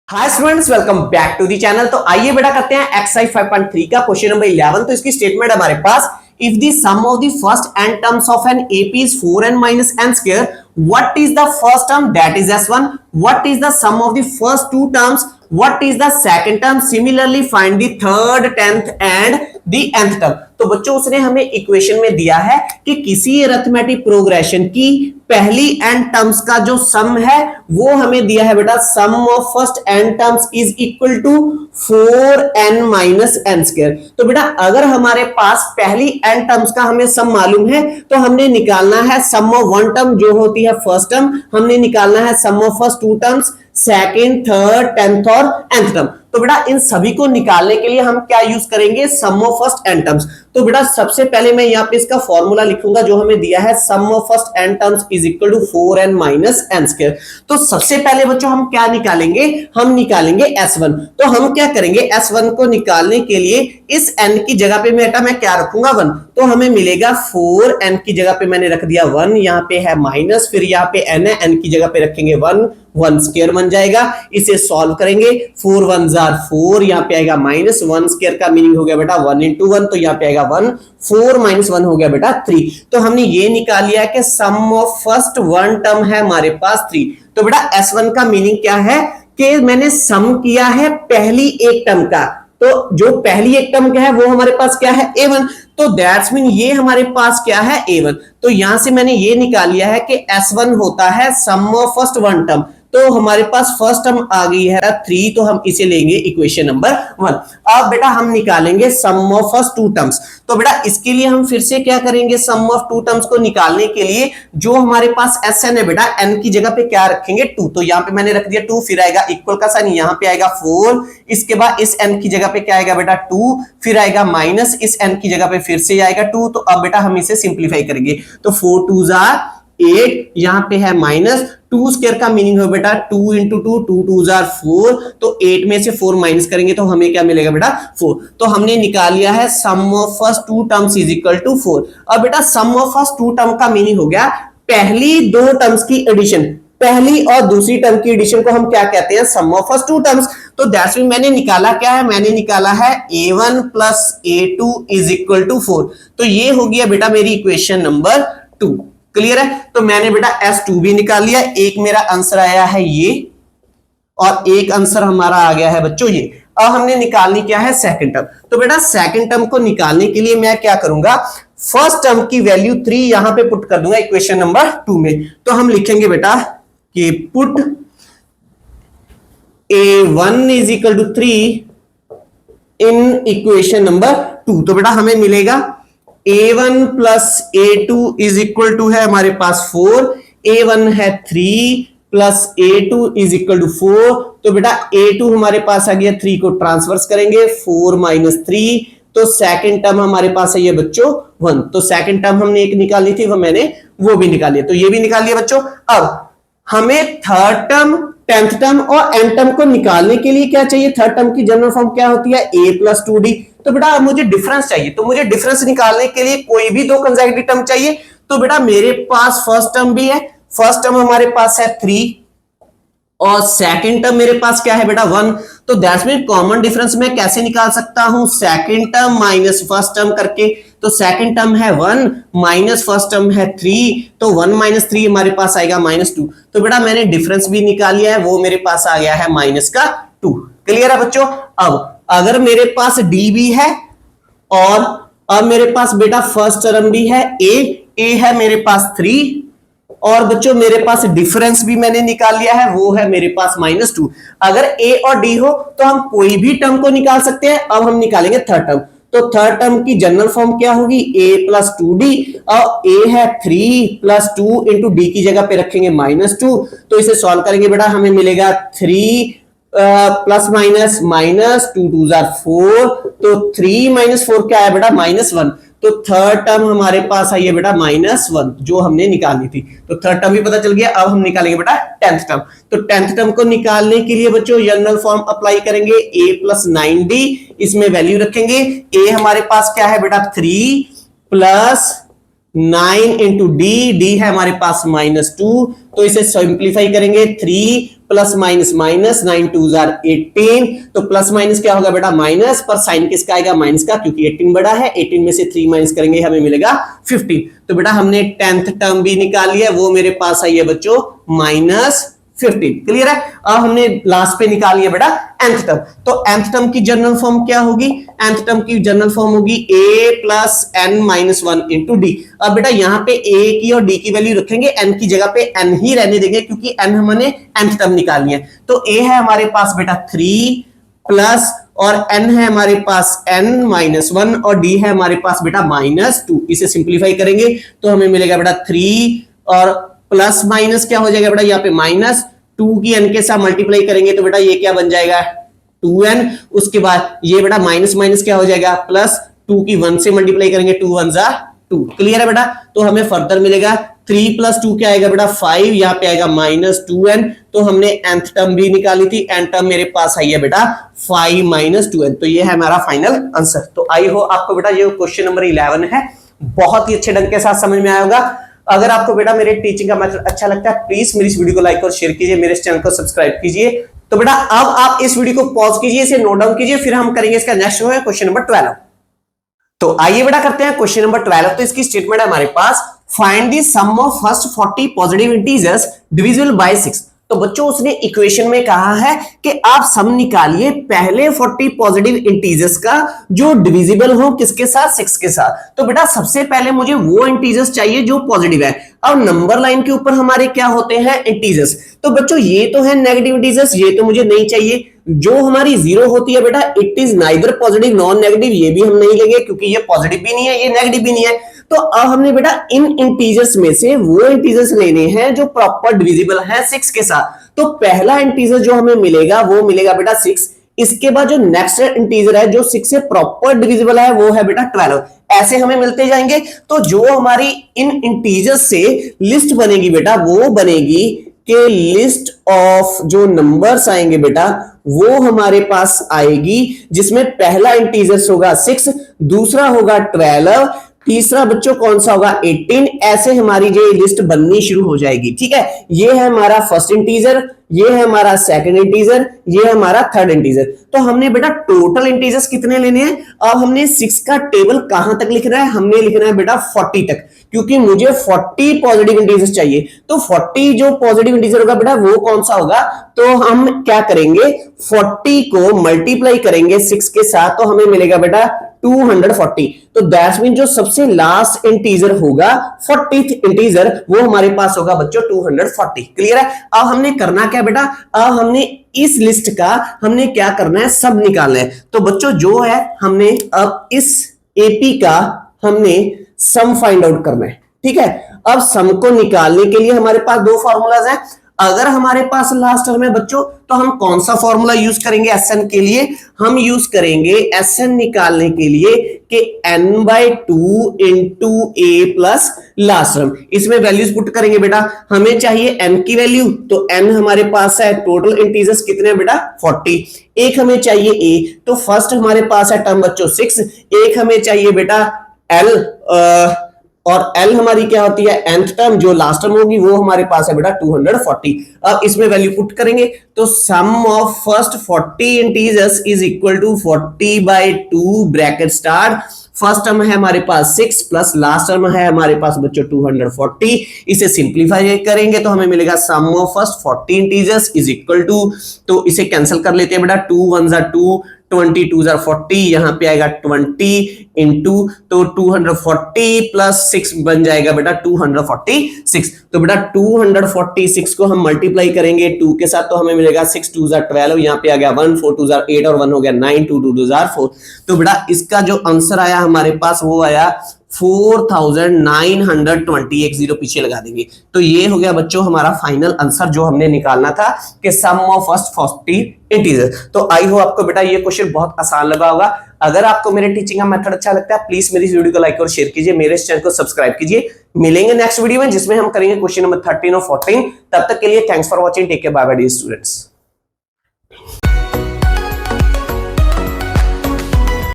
Hi students, welcome back to the channel. तो आइए बेटा करते हैं एक्सरसाइज 5.3 का क्वेश्चन नंबर 11। तो इसकी स्टेटमेंट हमारे पास, if the sum of the first n terms of an AP is 4n minus n square, what is the first term, that is s1, what is the sum of the first two terms, what is the second term, similarly find the third, 10th and the nth term। तो बच्चों उसने हमें equation में दिया है कि किसी arithmetic progression की पहली n टर्म्स का जो सम है वो हमें दिया है बेटा, sum of first n terms is equal to 4n minus n square. तो बेटा अगर हमारे पास पहली n टर्म्स का हमें सम मालूम है तो हमने निकालना है सम ऑफ वन टर्म जो होती है फर्स्ट टर्म, हमने निकालना है sum of first two terms, second, third, tenth और nth टर्म। तो बेटा इन सभी को निकालने के लिए हम क्या यूज करेंगे, सम ऑफ फर्स्ट n टर्म्स। तो बेटा सबसे पहले मैं यहाँ पे इसका फॉर्मूला लिखूंगा जो हमें दिया है, sum of first n terms is equal to 4n minus n square. तो सबसे पहले बच्चों हम क्या निकालेंगे, हम निकालेंगे s1। तो हम क्या करेंगे, s1 को निकालने के लिए इस n की जगह पे बेटा मैं क्या रखूंगा, 1। तो हमें मिलेगा 4n की जगह पे मैंने रख दिया 1, यहाँ पे है माइनस, फिर यहाँ पे n है, n की जगह पे रखेंगे 1, 1 स्क्वायर बन जाएगा। इसे सॉल्व करेंगे, 4 1 जार 4, यहाँ पे आएगा माइनस 1 स्क्वायर का मीनिंग हो गया बेटा 1 इंटू 1, तो यहाँ पे आएगा 1, 4 माइनस 1 हो गया बेटा 3। तो हमने ये निकाल लिया कि सम ऑफ फर्स्ट वन टर्म है हमारे पास 3। तो बेटा S1 का मीनिंग क्या है कि मैंने सम किया है पहली एक टर्म का, तो जो पहली एक टर्म का है वो हमारे पास क्या है, A1। तो दैट्स मीन ये हमारे पास क्या है, A1। तो यहां से मैंने ये निकाल लिया है कि S1 होता है sum of first one term. तो हमारे पास फर्स्ट टर्म आ गई है 3, तो हम इसे लेंगे इक्वेशन नंबर 1। अब बेटा हम निकालेंगे सम ऑफ फर्स्ट टू टर्म्स। तो बेटा इसके लिए हम फिर से क्या करेंगे, सम ऑफ टू टर्म्स को निकालने के लिए जो हमारे पास Sn है बेटा, n की जगह पे क्या रखेंगे, 2। तो यहाँ पे मैंने रख दिया 2, फिर आएगा इक्वल का साइन, यहाँ पे आएगा 4, इसके बाद इस n की जगह पे क्या आएगा बेटा 2, फिर आएगा माइनस, इस n की जगह पे फिर से आएगा 2। तो अब बेटा हम इसे सिंप्लीफाई करेंगे, तो 4 2 जार 8, यहाँ पे है माइनस 2 स्क्वायर का मीनिंग है बेटा 2 इंटू 2, 2 2 जार 4, तो 8 में से 4 माइनस करेंगे तो हमें क्या मिलेगा बेटा 4। तो हमने निकाल लिया है sum of first two terms is equal to 4। अब बेटा sum of first two term का मीनिंग हो गया पहली दो टर्म्स की एडिशन, पहली और दूसरी टर्म की एडिशन को हम क्या कहते हैं, सम ऑफ फर्स्ट टू टर्म्स। तो दैट्स मीन मैंने निकाला क्या है, मैंने निकाला है A1 plus A2 is equal to 4। तो ये हो गया बेटा मेरी इक्वेशन नंबर 2। क्लियर है। तो मैंने बेटा S2 भी निकाल लिया, एक मेरा आंसर आया है ये और एक आंसर हमारा आ गया है बच्चों ये। अब हमने निकालनी क्या है, सेकंड टर्म। तो बेटा सेकंड टर्म को निकालने के लिए मैं क्या करूंगा, फर्स्ट टर्म की वैल्यू 3 यहां पे पुट कर दूंगा इक्वेशन नंबर 2 में। तो हम लिखेंगे बेटा कि put A1 is equal to 3 in equation number 2। तो बेटा हमें मिलेगा A1 plus A2 is equal to है हमारे पास 4, A1 है 3 plus A2 is equal to 4। तो बेटा A2 हमारे पास आ गया, 3 को ट्रांसवर्स करेंगे 4 माइनस 3, तो सेकंड टर्म हमारे पास है ये बच्चों 1। तो सेकंड टर्म हमने एक निकाली थी, वो मैंने वो भी निकाल लिया, तो ये भी निकाल लिया बच्चों। अब हमें थर्ड टर्म, टेंथ टर्म और एन टर्म को निकालने के लिए क्या चाहिए, थर्ड टर्म की जनरल फॉर्म क्या होती है, A प्लस 2D। तो बेटा मुझे डिफरेंस चाहिए, तो मुझे डिफरेंस निकालने के लिए कोई भी दो कंसेक्यूटिव टर्म चाहिए। तो बेटा मेरे पास फर्स्ट टर्म भी है, फर्स्ट टर्म हमारे पास है 3 और सेकंड टर्म मेरे पास क्या है बेटा 1। तो दैट्स मीन कॉमन डिफरेंस मैं कैसे निकाल सकता हूं, second term minus first term करके। तो सेकंड टर्म है 1 माइनस फर्स्ट टर्म है 3, तो 1 माइनस 3 हमारे पास आएगा -2। तो बेटा मैंने डिफरेंस भी निकाल लिया है, वो मेरे पास आ गया है -2। क्लियर है बच्चों। अब अगर मेरे पास D भी है और अब मेरे पास बेटा फर्स्ट टर्म भी है A है मेरे पास 3 और बच्चों मेरे पास डिफरेंस भी मैंने निकाल लिया है, वो है मेरे पास -2। अगर A और D हो तो हम कोई भी टर्म को निकाल सकते हैं। अब हम निकालेंगे थर्ड टर्म। तो थर्ड टर्म की जनरल फॉर्म क्या होगी, A प्लस 2D और A है 3 प्लस 2 इंटू D की जगह पे रखेंगे -2। तो इसे सॉल्व करेंगे बेटा हमें मिलेगा 3 प्लस माइनस माइनस 2 2 जार 4, तो 3 माइनस 4 क्या है बेटा -1। तो थर्ड टर्म हमारे पास आई है बेटा -1 जो हमने निकाली थी। तो थर्ड टर्म भी पता चल गया। अब हम निकालेंगे बेटा टेंथ टर्म। तो टेंथ टर्म को निकालने के लिए बच्चों जनरल फॉर्म अप्लाई करेंगे, A प्लस 9D, इसमें वैल्यू रखेंगे। A हमारे पास क्या है बेटा 3 प्लस 9 इंटू D है हमारे पास -2, तो इसे सिंप्लीफाई करेंगे 3 प्लस माइनस माइनस, 9 2 18, तो प्लस माइनस क्या होगा बेटा माइनस, पर साइन किसका आएगा माइनस का, क्योंकि 18 बड़ा है, 18 में से 3 माइनस करेंगे हमें मिलेगा 15। तो बेटा हमने 10th टर्म भी निकाल लिया, वो मेरे पास आई है बच्चों माइनस 15। क्लियर है। अब हमने लास्ट पे निकाल लिया बेटा nth टर्म, तो nth टर्म की जनरल फॉर्म क्या होगी, nth टर्म की जनरल फॉर्म होगी a plus n minus 1 into D. अब बेटा यहाँ पे a की और d की वैल्यू रखेंगे, n की जगह पे n ही रहने देंगे, क्योंकि n हमने nth टर्म निकालनी है। तो a है हमारे पास बेटा 3 प्लस, और n है हमारे पास n माइनस 1, और d है हमारे पास बेटा माइनस 2। इसे सिंप्लीफाई करेंगे तो हमें मिलेगा बेटा 3 और प्लस माइनस क्या हो जाएगा बेटा, यहाँ पे माइनस 2 की n के साथ मल्टीप्लाई करेंगे तो बेटा ये क्या बन जाएगा 2n। उसके बाद ये बेटा माइनस माइनस क्या हो जाएगा प्लस, 2 की 1 से मल्टीप्लाई करेंगे 2 1 जा 2। क्लियर है बेटा। तो हमें फर्दर मिलेगा 3 प्लस 2 क्या आएगा बेटा 5, यहाँ पे आएगा माइनस 2n। तो हमने nth टर्म भी निकाली थी, n टर्म मेरे पास आई है बेटा 5 माइनस 2n। तो ये है हमारा फाइनल आंसर। तो आई हो आपको बेटा ये क्वेश्चन नंबर 11 है, बहुत ही अच्छे ढंग के साथ समझ में आया होगा। अगर आपको बेटा मेरे टीचिंग का मेथड अच्छा लगता है, प्लीज मेरी इस वीडियो को लाइक और शेयर कीजिए, मेरे इस चैनल को सब्सक्राइब कीजिए। तो बेटा अब आप इस वीडियो को पॉज कीजिए, इसे नोट डाउन कीजिए, फिर हम करेंगे इसका नेक्स्ट क्वेश्चन नंबर 12। तो आइए बेटा करते हैं क्वेश्चन नंबर 12। तो इसकी स्टेटमेंट है हमारे पास, find the sum of first 40 positive integers divisible by 6। तो बच्चों उसने इक्वेशन में कहा है कि आप सम निकालिए पहले 40 पॉजिटिव इंटीजर्स का जो डिविजिबल हो किसके साथ, 6 के साथ। तो बेटा सबसे पहले मुझे वो इंटीजर्स चाहिए जो पॉजिटिव है। अब नंबर लाइन के ऊपर हमारे क्या होते हैं इंटीजर्स। तो बच्चों ये तो है नेगेटिव इंटीजर्स, ये तो मुझे नहीं चाहिए। जो हमारी जीरो होती है बेटा it is neither positive non negative, ये भी हम नहीं लेंगे क्योंकि ये पॉजिटिव भी नहीं है ये नेगेटिव भी नहीं है। तो अब हमने बेटा इन इंटीजर्स में से वो इंटीजर्स लेने हैं जो प्रॉपर डिविजिबल है 6 के साथ। तो पहला इंटीजर जो हमें मिलेगा वो मिलेगा बेटा 6। इसके बाद जो नेक्स्ट इंटीजर है जो 6 से प्रॉपर डिविजिबल है वो है बेटा 12। ऐसे हमें मिलते जाएंगे। तो जो हमारी इन इंटीजर्स से लिस्ट बनेगी बेटा वो बनेगी कि लिस्ट ऑफ जो नंबर्स आएंगे बेटा वो हमारे पास आएगी, जिसमें पहला इंटीजर्स होगा 6, दूसरा होगा 12, तीसरा बच्चों कौन सा होगा 18। ऐसे हमारी जो लिस्ट बननी शुरू हो जाएगी। ठीक है, ये है हमारा फर्स्ट इंटीजर, ये है हमारा सेकंड इंटीजर, ये है हमारा थर्ड इंटीजर। तो हमने बेटा टोटल इंटीजर्स कितने लेने हैं। अब हमने 6 का टेबल कहां तक लिखना है, हमने लिखना है बेटा 40 तक, क्योंकि मुझे 40 पॉजिटिव इंटीजर्स चाहिए। तो 40 जो पॉजिटिव इंटीजर होगा बेटा वो कौन सा होगा, तो हम क्या करेंगे 40 को मल्टीप्लाई करेंगे 6 के साथ, तो हमें मिलेगा बेटा 240। तो दैट्स मीन जो सबसे लास्ट इंटीजर होगा 40th इंटीजर वो हमारे पास होगा बच्चों 240। क्लियर है। अब हमने करना क्या बेटा, अब हमने इस लिस्ट का हमने क्या करना है सब निकालना है। तो बच्चों जो है हमने अब इस एपी का हमने सम फाइंड आउट करना है। ठीक है, अब सम को निकालने के लिए हमारे पास दो फॉर्मूलाज हैं। अगर हमारे पास लास्ट टर्म है बच्चों तो हम कौन सा फॉर्मूला यूज करेंगे एसएन के लिए, हम यूज करेंगे एसएन निकालने के लिए कि n/2 इंटू ए प्लस लास्ट टर्म। इसमें वैल्यूज पुट करेंगे बेटा, हमें चाहिए n की वैल्यू, तो n हमारे पास है टोटल इंटीजर्स कितने हैं बेटा 40। एक हमें चाहिए a, तो फर्स्ट हमारे पास है टर्म बच्चों 6। एक हमें चाहिए बेटा l, और L हमारी क्या होती है nth टर्म, जो लास्ट टर्म होगी वो हमारे पास है बेटा 240। अब इसमें वैल्यू पुट करेंगे तो sum of first 40 integers is equal to 40/2 bracket start. First term है हमारे पास 6 प्लस लास्ट टर्म है हमारे पास बच्चों 240। इसे सिंप्लीफाई करेंगे तो हमें मिलेगा sum of first 40 integers is equal to, तो इसे कैंसिल कर लेते हैं बेटा, 2 1 जा 2, 20 2 जा 40, यहां पे आएगा 20 इंटू, तो 240 प्लस 6 बन जाएगा बेटा 246। तो बेटा 246 को हम मल्टीप्लाई करेंगे 2 के साथ तो हमें मिलेगा 6 2 जा 12, यहां पे आ गया 1 4 2 जा 8 और 1 हो गया 9 2 2 जा 4। तो बेटा इसका जो आंसर आया हमारे पास वो आया 4920। एक जीरो पीछे लगा देंगे। तो ये हो गया बच्चों हमारा फाइनल आंसर जो हमने निकालना था कि सम ऑफ फर्स्ट 40 इंटीजर। तो आई हो आपको बेटा ये क्वेश्चन बहुत आसान लगा होगा। अगर आपको मेरे टीचिंग का मेथड अच्छा लगता है प्लीज मेरी इस वीडियो को लाइक और शेयर कीजिए, मेरे इस चैनल को सब्सक्राइब कीजिए। मिलेंगे नेक्स्ट वीडियो में जिसमें हम करेंगे क्वेश्चन नंबर 13 और 14। तब तक के लिए thanks for watching, take care, bye bye dear students.